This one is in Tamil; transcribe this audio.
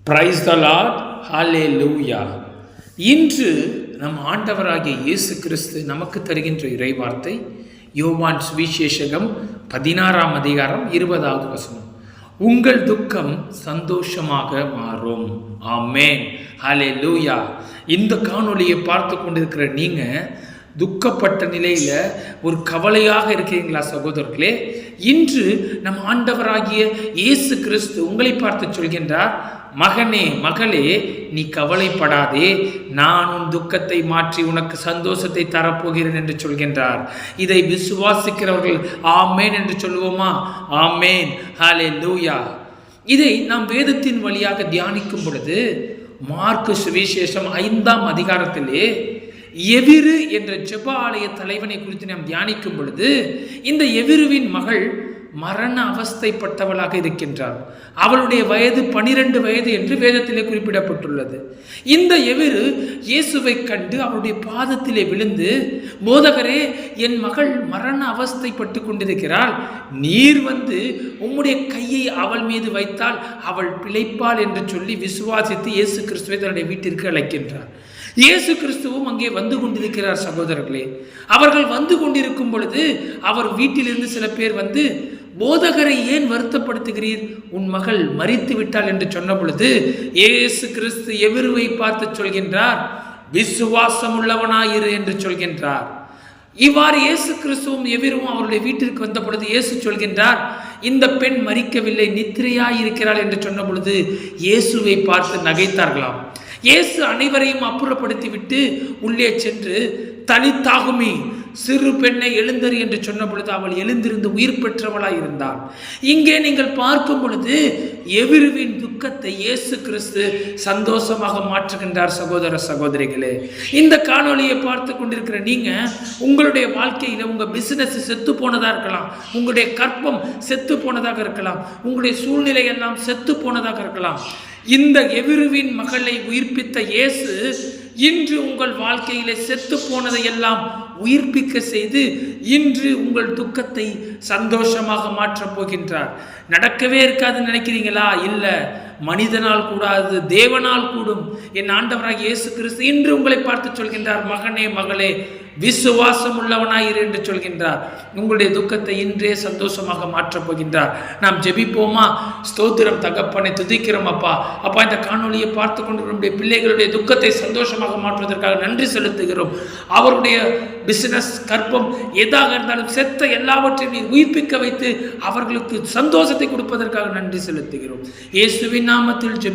பிரைஸ் த லார்ட், ஹல்லேலூயா. இன்று நம் ஆண்டவராகிய இயேசு கிறிஸ்து நமக்கு தருகின்ற இறைவார்த்தை யோவான் சுவிசேஷகம் 16ஆம் அதிகாரம் 20வது வசனம். உங்கள் துக்கம் சந்தோஷமாக மாறும். ஆமென், ஹல்லேலூயா. இந்த காணொளியை பார்த்து கொண்டிருக்கிற நீங்க துக்கப்பட்ட நிலையில ஒரு கவலையாக இருக்கிறீங்களா சகோதரர்களே? இன்று நம் ஆண்டவராகிய இயேசு கிறிஸ்து உங்களை பார்த்து சொல்கின்றார், மகனே மகளே, நீ கவலைப்படாதே, நான் உன் துக்கத்தை மாற்றி உனக்கு சந்தோஷத்தை தரப்போகிறேன் என்று சொல்கின்றார். இதை விசுவாசிக்கிறவர்கள் ஆமேன் என்று சொல்லுவோமா? ஆமேன், ஹல்லேலூயா. இதை நாம் வேதத்தின் வழியாக தியானிக்கும் பொழுது மார்க்கு சுவிசேஷம் 5ஆம் அதிகாரத்திலே எவிரு என்ற ஜெப ஆலய தலைவனை குறித்து நாம் தியானிக்கும் பொழுது இந்த எவிருவின் மகள் மரண அவஸ்தைப்பட்டவளாக இருக்கின்றார். அவளுடைய வயது 12 வயது என்று வேதத்திலே குறிப்பிடப்பட்டுள்ளது. இந்த எவிரு இயேசுவை கண்டு அவருடைய பாதத்திலே விழுந்து, போதகரே, என் மகள் மரண அவஸ்தைப்பட்டு கொண்டிருக்கிறாள், நீர் வந்து உம்முடைய கையை அவள் மீது வைத்தால் அவள் பிழைப்பாள் என்று சொல்லி விசுவாசித்து இயேசு கிறிஸ்துவை தன்னுடைய வீட்டிற்கு அழைக்கின்றார். இயேசு கிறிஸ்துவும் அங்கே வந்து கொண்டிருக்கிறார். சகோதரர்களே, அவர்கள் வந்து கொண்டிருக்கும் பொழுது அவர் வீட்டிலிருந்து சில பேர் வந்து, போதகரை ஏன் வருத்தப்படுத்துகிறீர், உன் மகள் மரித்து விட்டாள் என்று சொன்ன பொழுது இயேசு கிறிஸ்து எவிருவை பார்த்து சொல்கின்றார், விசுவாசம் உள்ளவனாயிரு என்று சொல்கின்றார். இவ்வாறு இயேசு கிறிஸ்துவும் எவிரும் அவருடைய வீட்டிற்கு வந்த பொழுது இயேசு சொல்கின்றார், இந்த பெண் மரிக்கவில்லை, நித்திரையாயிருக்கிறாள் என்று சொன்ன பொழுது இயேசுவை பார்த்து நகைத்தார்களாம். இயேசு அனைவரையும் அப்புறப்படுத்திவிட்டு உள்ளே சென்று, தலித்தாகுமி, சிறு பெண்ணை எழுந்தறி என்று சொன்ன பொழுது அவள் எழுந்திருந்து உயிர் பெற்றவளாய் இருந்தாள். இங்கே நீங்கள் பார்க்கும் பொழுது எவிருவின் துக்கத்தை இயேசு கிறிஸ்து சந்தோஷமாக மாற்றுகின்றார். சகோதர சகோதரிகளே, இந்த காணொளியை பார்த்து கொண்டிருக்கிற நீங்க உங்களுடைய வாழ்க்கையில உங்க பிசினஸ் செத்து போனதா இருக்கலாம், உங்களுடைய கற்பம் செத்து போனதாக இருக்கலாம், உங்களுடைய சூழ்நிலை எல்லாம் செத்து போனதாக இருக்கலாம். இந்த எவிருவின் மகளை உயிர்ப்பித்த இயேசு இன்று உங்கள் வாழ்க்கையிலே செத்து போனதை எல்லாம் உயிர்ப்பிக்க செய்து இன்று உங்கள் துக்கத்தை சந்தோஷமாக மாற்றப் போகின்றார். நடக்கவே இருக்காதுன்னு நினைக்கிறீங்களா? இல்லை, மனிதனால் கூடாது, தேவனால் கூடும். என் ஆண்டவராகிய இயேசு கிறிஸ்து இன்று உங்களை பார்த்து சொல்கின்றார், மகனே மகளே, விசுவாசம் உள்ளவனாயிரு என்று சொல்கின்றார். உங்களுடைய துக்கத்தை இன்றே சந்தோஷமாக மாற்றப் போகின்றார். நாம் ஜெபிப்போமா? ஸ்தோத்திரம் தகப்பனை, துதிக்கிறோம் அப்பா. அப்பா, இந்த காணொலியை பார்த்து கொண்டு பிள்ளைகளுடைய துக்கத்தை சந்தோஷமாக மாற்றுவதற்காக நன்றி செலுத்துகிறோம். அவருடைய பிசினஸ், கற்பம் எதாக இருந்தாலும் செத்த எல்லாவற்றையும் உயிர்ப்பிக்க வைத்து அவர்களுக்கு சந்தோஷத்தை கொடுப்பதற்காக நன்றி செலுத்துகிறோம். இயேசுவின் நாமத்தில் ஜெபி